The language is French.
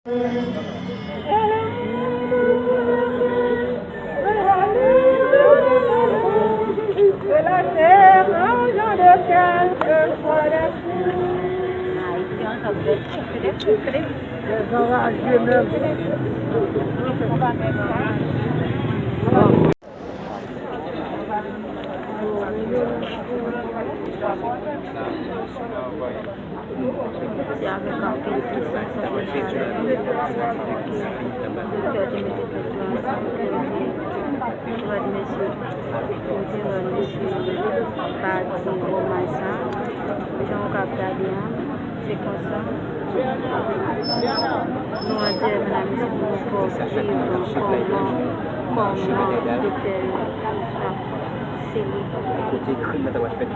De la terre, argent de quelquefois la les orages c'est comme ça. Nous on dit la musique pour vivre comment de tel c'est Côté crime, là, t'as fait